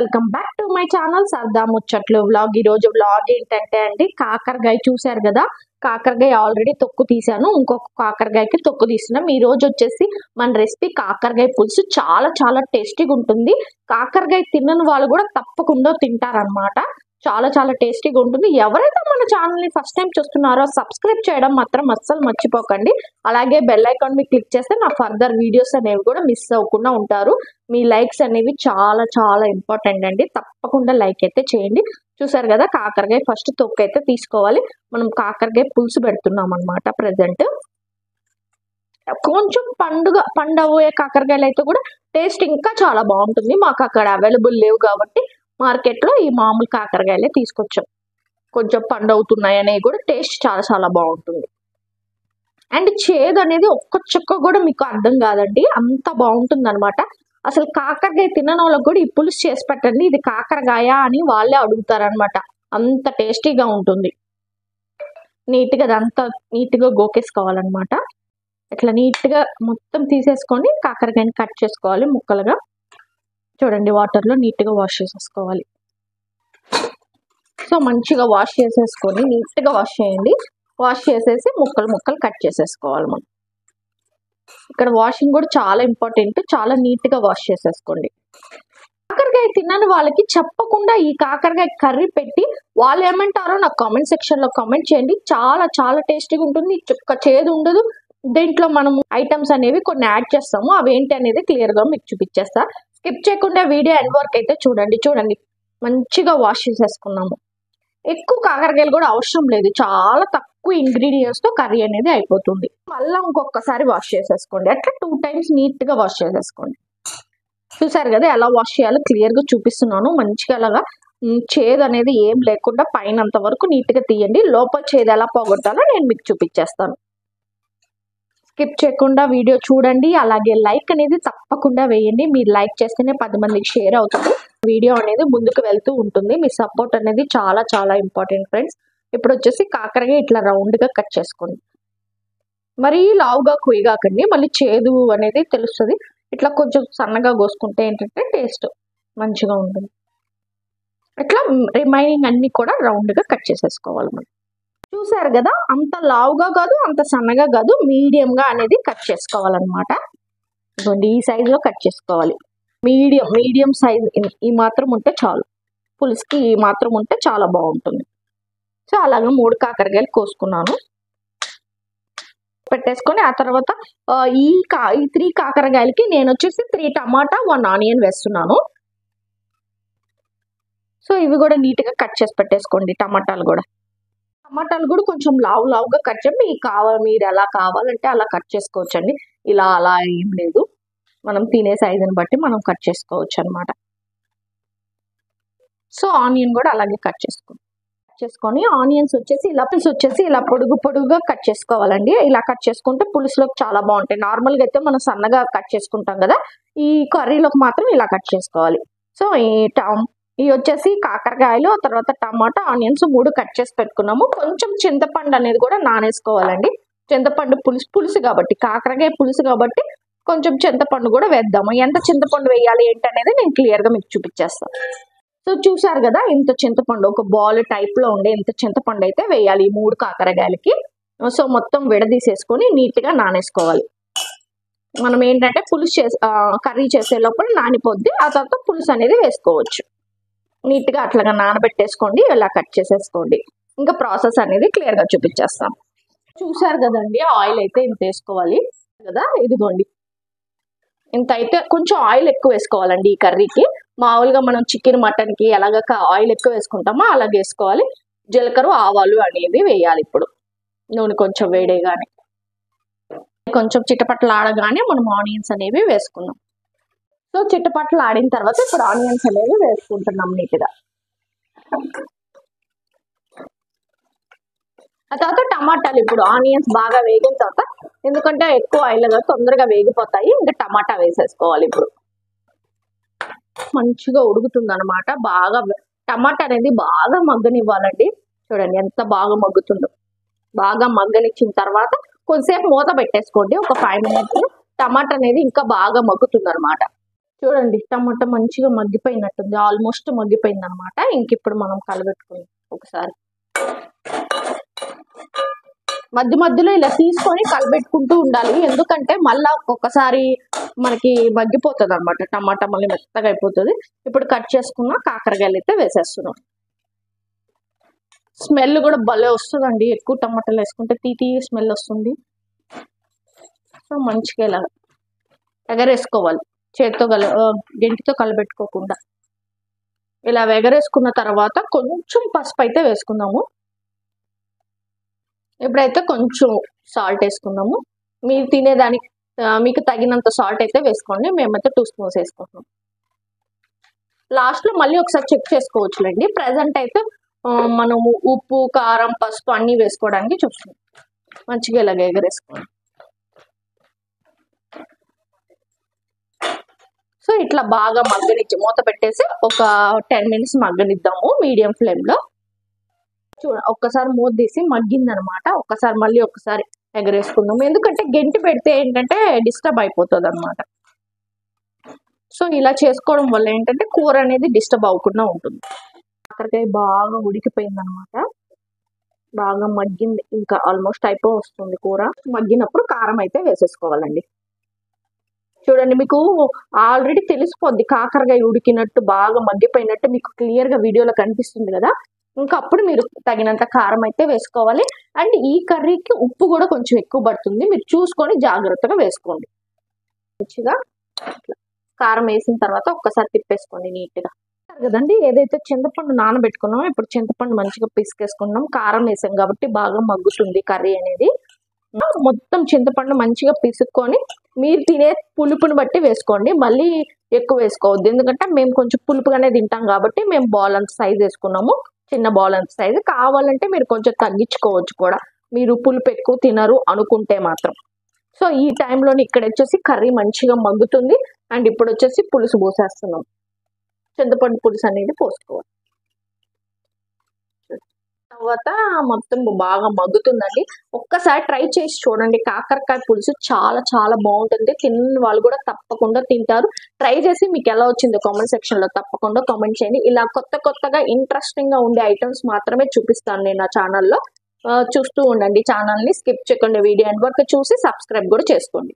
Welcome back to my channel సరదా ముచ్చట్లు vlog. ఈ రోజు వ్లాగ్ ఏంటంటే అండి, కాకరకాయ చూసారు కదా. కాకరకాయ ఆల్రెడీ తొక్కు తీసాను, ఇంకొక కాకరకాయకి తొక్కు తీసినాం. ఈ రోజు వచ్చేసి మన రెసిపీ కాకరకాయ పులుసు. చాలా చాలా టేస్టీగా ఉంటుంది. కాకరకాయ తినని వాళ్ళు కూడా తప్పకుండా తింటారనమాట. చాలా చాలా టేస్టీగా ఉంటుంది. ఎవరైతే మన ఛానల్ ని ఫస్ట్ టైం చూస్తున్నారో సబ్స్క్రైబ్ చేయడం మాత్రం అస్సలు మర్చిపోకండి. అలాగే బెల్ ఐకాన్ మీద క్లిక్ చేస్తే నా ఫర్దర్ వీడియోస్ అనేవి కూడా మిస్ అవ్వకుండా ఉంటారు. మీ లైక్స్ అనేవి చాలా చాలా ఇంపార్టెంట్ అండి. తప్పకుండా లైక్ అయితే చేయండి. చూసారు కదా, కాకరకాయ ఫస్ట్ తొక్కు అయితే తీసుకోవాలి. మనం కాకరకాయ పులుసు పెడుతున్నాం అనమాట ప్రెసెంట్. కొంచెం పండబోయే కాకరకాయలు అయితే కూడా టేస్ట్ ఇంకా చాలా బాగుంటుంది. మాకు అక్కడ అవైలబుల్ లేవు కాబట్టి మార్కెట్లో ఈ మామూలు కాకరకాయలే తీసుకొచ్చాం. కొంచెం పండవుతున్నాయి అనేవి కూడా టేస్ట్ చాలా చాలా బాగుంటుంది. అండ్ చేదు అనేది ఒక్క చుక్క కూడా మీకు అర్థం కాదండి, అంత బాగుంటుంది అనమాట. అసలు కాకరకాయ తినని వాళ్ళకి కూడా ఈ పులుసు చేసి పెట్టండి, ఇది కాకరకాయ అని వాళ్ళే అడుగుతారనమాట. అంత టేస్టీగా ఉంటుంది. నీట్గా అదంతా నీట్గా గోకేసుకోవాలన్నమాట. ఇట్లా నీట్గా మొత్తం తీసేసుకొని కాకరకాయని కట్ చేసుకోవాలి ముక్కలుగా. చూడండి, వాటర్లో నీట్గా వాష్ చేసేసుకోవాలి. సో మంచిగా వాష్ చేసేసుకొని నీట్గా వాష్ చేయండి. వాష్ చేసేసి ముక్కలు కట్ చేసేసుకోవాలి. మనం ఇక్కడ వాషింగ్ కూడా చాలా ఇంపార్టెంట్. చాలా నీట్గా వాష్ చేసేసుకోండి. కాకరకాయ తినని వాళ్ళకి చెప్పకుండా ఈ కాకరకాయ కర్రీ పెట్టి వాళ్ళు ఏమంటారో నాకు కామెంట్ సెక్షన్ లో కామెంట్ చేయండి. చాలా చాలా టేస్టీగా ఉంటుంది. చుక్క చేదు ఉండదు. దీంట్లో మనం ఐటమ్స్ అనేవి కొన్ని యాడ్ చేస్తాము. అవి ఏంటి అనేది క్లియర్ గా మీకు చూపించేస్తా. స్కిప్ చేయకుండా వీడియో ఎండ్ వరకు అయితే చూడండి. మంచిగా వాష్ చేసేసుకున్నాము. ఎక్కువ కాకరకాయలు కూడా అవసరం లేదు. చాలా తక్కువ ఇంగ్రీడియంట్స్ తో కర్రీ అనేది అయిపోతుంది. మళ్ళీ ఇంకొకసారి వాష్ చేసేసుకోండి. అట్లా 2 times నీట్ గా వాష్ చేసేసుకోండి. చూసారు కదా ఎలా వాష్ చేయాలో క్లియర్ గా చూపిస్తున్నాను. మంచిగా అలాగా చేదు అనేది ఏం లేకుండా పైనంత వరకు నీట్ గా తీయండి. లోపల చేదు ఎలా పోగొట్టాలో నేను మీకు చూపించేస్తాను. స్కిప్ చేయకుండా వీడియో చూడండి. అలాగే లైక్ అనేది తప్పకుండా వేయండి. మీరు లైక్ చేస్తేనే 10 మందికి షేర్ అవుతుంది. వీడియో అనేది ముందుకు వెళ్తూ ఉంటుంది. మీ సపోర్ట్ అనేది చాలా చాలా ఇంపార్టెంట్ ఫ్రెండ్స్. ఇప్పుడు వచ్చేసి కాకరకాయ ఇట్లా రౌండ్ గా కట్ చేసుకోండి. మరీ లావుగా కొయ్యగాకండి, మళ్ళీ చేదు అనేది తెలుస్తుంది. ఇట్లా కొంచెం సన్నగా కోసుకుంటే ఏంటంటే టేస్ట్ మంచిగా ఉంటుంది. ఇట్లా రిమైనింగ్ అన్ని కూడా రౌండ్ గా కట్ చేసేసుకోవాలి. మనం చూసారు కదా, అంత లావుగా కాదు అంత సన్నగా కాదు, మీడియం గా అనేది కట్ చేసుకోవాలన్నమాట. ఈ సైజ్ లో కట్ చేసుకోవాలి. మీడియం సైజ్ ఈ మాత్రం ఉంటే చాలు. పులుసుకి ఈ మాత్రం ఉంటే చాలా బాగుంటుంది. సో అలాగే 3 కాకరకాయలు కోసుకున్నాను, పెట్టేసుకొని ఆ తర్వాత ఈ 3 కాకరకాయలకి నేను వచ్చేసి 3 టమాటా 1 ఆనియన్ వేస్తున్నాను. సో ఇవి కూడా నీట్ గా కట్ చేసి పెట్టేసుకోండి. టమాటాలు కూడా కొంచెం లావుగా కట్ చేయండి. మీరు ఎలా కావాలంటే అలా కట్ చేసుకోవచ్చండి. ఇలా అలా ఏం లేదు, మనం తినే సైజుని బట్టి మనం కట్ చేసుకోవచ్చు అనమాట. సో ఆనియన్ కూడా అలాగే కట్ చేసుకొని ఆనియన్స్ వచ్చేసి ఇలా పొడుగుగా కట్ చేసుకోవాలండి. ఇలా కట్ చేసుకుంటే పులుసులోకి చాలా బాగుంటాయి. నార్మల్గా అయితే మనం సన్నగా కట్ చేసుకుంటాం కదా, ఈ కర్రీలోకి మాత్రం ఇలా కట్ చేసుకోవాలి. సో ఇవి వచ్చేసి కాకరకాయలు, ఆ తర్వాత టమాటా, ఆనియన్స్ 3 కట్ చేసి పెట్టుకున్నాము. కొంచెం చింతపండు అనేది కూడా నానేసుకోవాలండి. చింతపండు పులుసు కాబట్టి, కాకరకాయ పులుసు కాబట్టి కొంచెం చింతపండు కూడా వేద్దాము. ఎంత చింతపండు వేయాలి ఏంటనేది నేను క్లియర్ గా మీకు చూపించేస్తాను. సో చూసారు కదా, ఇంత చింతపండు ఒక బాల్ టైప్ లో ఉండే ఇంత చింతపండు అయితే వేయాలి ఈ 3 కాకరకాయలకి. సో మొత్తం విడదీసేసుకొని నీట్ గా నానేసుకోవాలి. మనం ఏంటంటే కర్రీ చేసే లోపల నానిపోద్ది. ఆ తర్వాత పులుసు అనేది వేసుకోవచ్చు. నీట్ గా అట్లాగా నానబెట్టేసుకోండి. ఇలా కట్ చేసేసుకోండి. ఇంకా ప్రాసెస్ అనేది క్లియర్ గా చూపించేస్తాం. చూసారు కదండి, ఆయిల్ అయితే ఇంత వేసుకోవాలి కదా. ఇదిగోండి, ఇంత అయితే కొంచెం ఆయిల్ ఎక్కువ వేసుకోవాలండి ఈ కర్రీకి. మామూలుగా మనం చికెన్ మటన్ కి ఎలాగ ఆయిల్ ఎక్కువ వేసుకుంటామో అలాగే వేసుకోవాలి. జీలకర్ర ఆవాలు అనేది వేయాలి. ఇప్పుడు నూనె కొంచెం వేడేగానే, కొంచెం చిటపట్లు ఆడగానే మనం ఆనియన్స్ అనేవి వేసుకున్నాం. సో చిట్టపట్లు ఆడిన తర్వాత ఇప్పుడు ఆనియన్స్ అనేవి వేసుకుంటున్నాం నీట్గా. ఆ తర్వాత టమాటాలు, ఇప్పుడు ఆనియన్స్ బాగా వేగిన తర్వాత, ఎందుకంటే ఎక్కువ ఆయిల్ కదా తొందరగా వేగిపోతాయి, ఇంకా టమాటా వేసేసుకోవాలి. ఇప్పుడు మంచిగా ఉడుకుతుంది అనమాట. బాగా టమాటా అనేది బాగా మగ్గనివ్వాలండి. చూడండి ఎంత బాగా మగ్గుతుందో. బాగా మగ్గనిచ్చిన తర్వాత కొద్దిసేపు మూత పెట్టేసుకోండి. ఒక 5 minutes టమాటా అనేది ఇంకా బాగా మగ్గుతుంది అనమాట. చూడండి టమాటా మంచిగా మగ్గిపోయినట్టుంది, ఆల్మోస్ట్ మగ్గిపోయింది అనమాట. ఇంక ఇప్పుడు మనం కలబెట్టుకుందాం ఒకసారి. మధ్య మధ్యలో ఇలా తీసుకొని కలబెట్టుకుంటూ ఉండాలి, ఎందుకంటే మళ్ళా ఒక్కొక్కసారి మనకి మగ్గిపోతుంది అనమాట టమాటా, మళ్ళీ మెత్తగా అయిపోతుంది. ఇప్పుడు కట్ చేసుకున్న కాకరకాయలు అయితే వేసేస్తున్నాం. స్మెల్ కూడా భలే వస్తుందండి, ఎక్కువ టమాటాలు వేసుకుంటే తీతీ స్మెల్ వస్తుంది. సో మంచిగా ఇలా ఎగరేసుకోవాలి, చేతితో గెంటితో కలబెట్టుకోకుండా. ఇలా ఎగరేసుకున్న తర్వాత కొంచెం పసుపు అయితే వేసుకుందాము. ఇప్పుడైతే కొంచెం సాల్ట్ వేసుకున్నాము. మీరు తినేదానికి మీకు తగినంత సాల్ట్ అయితే వేసుకోండి. మేమైతే 2 స్పూన్స్ వేసుకుంటున్నాం. లాస్ట్లో మళ్ళీ ఒకసారి చెక్ చేసుకోవచ్చులేండి. ప్రజెంట్ అయితే మనము ఉప్పు, కారం, పసుపు అన్నీ వేసుకోవడానికి చూస్తున్నాం. మంచిగా ఇలాగ ఎగరేసుకోండి. సో ఇట్లా బాగా మగ్గనిచ్చి మూత పెట్టేసి ఒక 10 మినిట్స్ మగ్గనిద్దాము మీడియం ఫ్లేమ్లో. ఒక్కసారి మూత తీసి మగ్గిందనమాట. మళ్ళీ ఒకసారి ఎగరేసుకుందాము, ఎందుకంటే గెంటి పెడితే ఏంటంటే డిస్టర్బ్ అయిపోతుంది అనమాట. సో ఇలా చేసుకోవడం వల్ల ఏంటంటే కూర అనేది డిస్టర్బ్ అవ్వకుండా ఉంటుంది. కాకరకాయ బాగా ఉడికిపోయింది అనమాట, బాగా మగ్గింది, ఇంకా ఆల్మోస్ట్ వస్తుంది కూర. మగ్గినప్పుడు కారం అయితే వేసేసుకోవాలండి. చూడండి, మీకు ఆల్రెడీ తెలిసిపోద్ది కాకరకాయ ఉడికినట్టు, బాగా మగ్గిపోయినట్టు మీకు క్లియర్గా వీడియోలో కనిపిస్తుంది కదా. ఇంకా అప్పుడు మీరు తగినంత కారం అయితే వేసుకోవాలి. అండ్ ఈ కర్రీకి ఉప్పు కూడా కొంచెం ఎక్కువ పడుతుంది, మీరు చూసుకొని జాగ్రత్తగా వేసుకోండి. మంచిగా కారం వేసిన తర్వాత ఒక్కసారి తిప్పేసుకోండి నీట్గా కదండి. ఏదైతే చింతపండు నానబెట్టుకున్నామో ఇప్పుడు చింతపండు మంచిగా పిసికేసుకున్నాం. కారం వేసాం కాబట్టి బాగా మగ్గుతుంది కర్రీ అనేది. మొత్తం చింతపండు మంచిగా పిసుక్కొని మీరు తినే పులుపుని బట్టి వేసుకోండి, మళ్ళీ ఎక్కువ వేసుకోవద్దు, ఎందుకంటే మేము కొంచెం పులుపుగానే తింటాం కాబట్టి మేము బాల్ అంత సైజ్ వేసుకున్నాము, చిన్న బాల్ అంత సైజు. కావాలంటే మీరు కొంచెం తగ్గించుకోవచ్చు కూడా, మీరు పులుపు ఎక్కువ తినరు అనుకుంటే మాత్రం. సో ఈ టైంలోని ఇక్కడ వచ్చేసి కర్రీ మంచిగా మగ్గుతుంది. అండ్ ఇప్పుడు వచ్చేసి పులుసు పోసేస్తున్నాం, చింతపండు పులుసు అనేది పోసుకోవాలి. తర్వాత మొత్తం బాగా మగ్గుతుందండి. ఒక్కసారి ట్రై చేసి చూడండి, కాకరకాయ పులుసు చాలా చాలా బాగుంటుంది. తిన్న వాళ్ళు కూడా తప్పకుండా తింటారు. ట్రై చేసి మీకు ఎలా వచ్చిందో కామెంట్ సెక్షన్ లో తప్పకుండా కామెంట్ చేయండి. ఇలా కొత్తగా ఇంట్రెస్టింగ్ గా ఉండే ఐటమ్స్ మాత్రమే చూపిస్తాను నేను నా ఛానల్లో. చూస్తూ ఉండండి, ఛానల్ ని స్కిప్ చేయకుండా వీడియో ఎండ్ వరకు చూసి సబ్స్క్రైబ్ కూడా చేసుకోండి.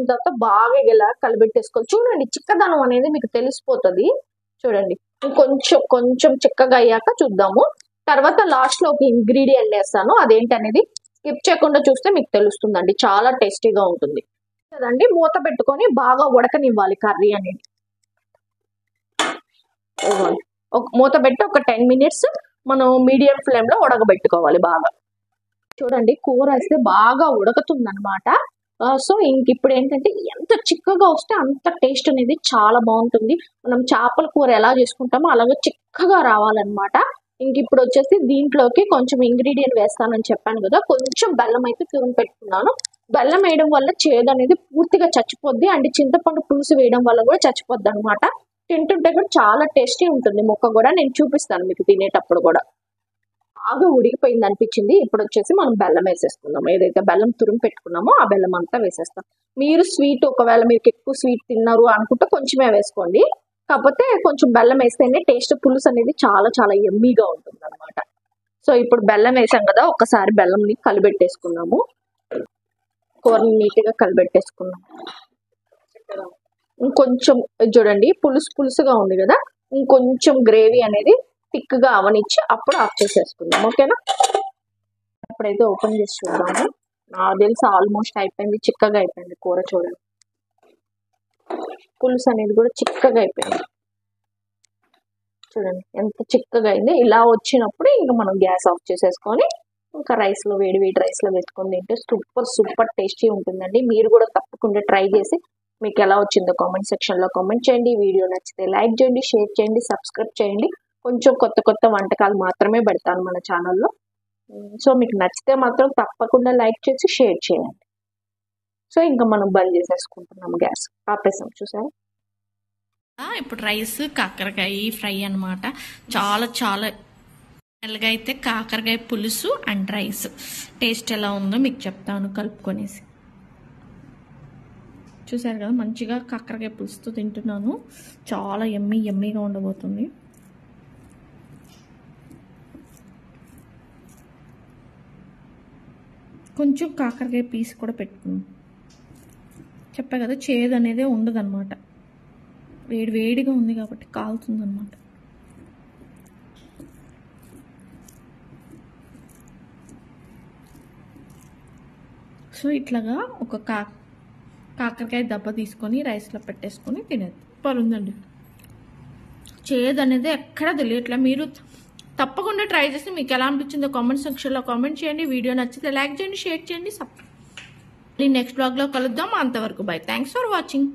తర్వాత బాగా ఇలా కలిపెట్టేసుకోవాలి. చూడండి, చిక్కదనం అనేది మీకు తెలిసిపోతుంది. చూడండి, కొంచెం చిక్కగా అయ్యాక చూద్దాము. తర్వాత లాస్ట్ లో ఒక ఇంగ్రీడియంట్ వేస్తాను, అదేంటనేది స్కిప్ చేయకుండా చూస్తే మీకు తెలుస్తుందండి, చాలా టేస్టీగా ఉంటుంది కదండి. మూత పెట్టుకొని బాగా ఉడకనివ్వాలి కర్రీ అనేది. మూత పెట్టి ఒక 10 మినిట్స్ మనం మీడియం ఫ్లేమ్ లో ఉడకబెట్టుకోవాలి బాగా. చూడండి, కూర వేస్తే బాగా ఉడుకుతుంది అనమాట. సో ఇంక ఇప్పుడు ఏంటంటే ఎంత చిక్కగా వస్తే అంత టేస్ట్ అనేది చాలా బాగుంటుంది. మనం చేపల కూర ఎలా చేసుకుంటామో అలాగే చిక్కగా రావాలన్నమాట. ఇంక ఇప్పుడు వచ్చేసి దీంట్లోకి కొంచెం ఇంగ్రీడియంట్ వేస్తానని చెప్పాను కదా, కొంచెం బెల్లం అయితే తురిమి పెట్టుకున్నాను. బెల్లం వేయడం వల్ల చేదు అనేది పూర్తిగా చచ్చిపోద్ది, అండ్ చింతపండు పులుసు వేయడం వల్ల కూడా చచ్చిపోద్ది అనమాట. తింటుంటే కూడా చాలా టేస్టీ ఉంటుంది. ముక్క కూడా నేను చూపిస్తాను మీకు తినేటప్పుడు కూడా. బాగా ఉడికిపోయింది అనిపించింది. ఇప్పుడు వచ్చేసి మనం బెల్లం వేసేసుకుందాం. ఏదైతే బెల్లం తురిమి పెట్టుకున్నామో ఆ బెల్లం అంతా వేసేస్తాం. మీరు స్వీట్ ఒకవేళ మీకు ఎక్కువ స్వీట్ తిన్నారు అనుకుంటే కొంచెమే వేసుకోండి, కాకపోతే కొంచెం బెల్లం వేస్తేనే టేస్ట్, పులుసు అనేది చాలా చాలా ఎమ్మీగా ఉంటుంది అనమాట. సో ఇప్పుడు బెల్లం వేసాం కదా, ఒకసారి బెల్లంని కలిపెట్టేసుకున్నాము. కూరని నీట్గా కలిపెట్టేసుకున్నాము. ఇంకొంచెం చూడండి, పులుసుగా ఉంది కదా, ఇంకొంచెం గ్రేవీ అనేది థిక్గా అవనిచ్చి అప్పుడు ఆఫ్ చేసేసుకుందాం. ఓకేనా, ఇప్పుడైతే ఓపెన్ చేసి చూద్దాము. నాకు తెలిసి ఆల్మోస్ట్ అయిపోయింది, చిక్కగా అయిపోయింది కూర. చూడండి, పులుసు అనేది కూడా చిక్కగా అయిపోయింది. చూడండి ఎంత చిక్కగా అయింది. ఇలా వచ్చినప్పుడు ఇంకా మనం గ్యాస్ ఆఫ్ చేసేసుకొని ఇంకా రైస్లో, వేడి రైస్లో పెట్టుకొని తింటే సూపర్ టేస్టీ ఉంటుందండి. మీరు కూడా తప్పకుండా ట్రై చేసి మీకు ఎలా వచ్చిందో కామెంట్ సెక్షన్లో కామెంట్ చేయండి. వీడియో నచ్చితే లైక్ చేయండి, షేర్ చేయండి, సబ్స్క్రైబ్ చేయండి. కొంచెం కొత్త వంటకాలు మాత్రమే పెడతాను మన ఛానల్లో. సో మీకు నచ్చితే మాత్రం తప్పకుండా లైక్ చేసి షేర్ చేయండి. సో ఇంకా మనం బంద్ చేసేసుకుంటున్నాము, గ్యాస్ ఆపేసాం. చూసారా, ఇప్పుడు రైస్ కాకరకాయ ఫ్రై అనమాట. చాలా చాలా మెల్లగా అయితే కాకరకాయ పులుసు అండ్ రైస్ టేస్ట్ ఎలా ఉందో మీకు చెప్తాను కలుపుకొనేసి. చూసారు కదా మంచిగా కాకరకాయ పులుసుతో తింటున్నాను. చాలా యమ్మీగా ఉండబోతుంది. కొంచెం కాకరకాయ పీస్ కూడా పెట్టుకున్నాం. చెప్పా కదా చేదు అనేది ఉండదన్నమాట. వేడిగా ఉంది కాబట్టి కాలుతుంది అనమాట. సో ఇట్లాగా ఒక కాకరకాయ దెబ్బ తీసుకొని రైస్లో పెట్టేసుకొని తినేది పరుందండి. చేదు అనేది ఎక్కడ తెలియట్లా. మీరు తప్పకుండా ట్రై చేసి మీకు ఎలా అనిపించిందో కామెంట్ సెక్షన్లో కామెంట్ చేయండి. వీడియో నచ్చితే లైక్ చేయండి, షేర్ చేయండి, నెక్స్ట్ బ్లాగ్లో కలుద్దాం. అంతవరకు బై. Thanks for watching.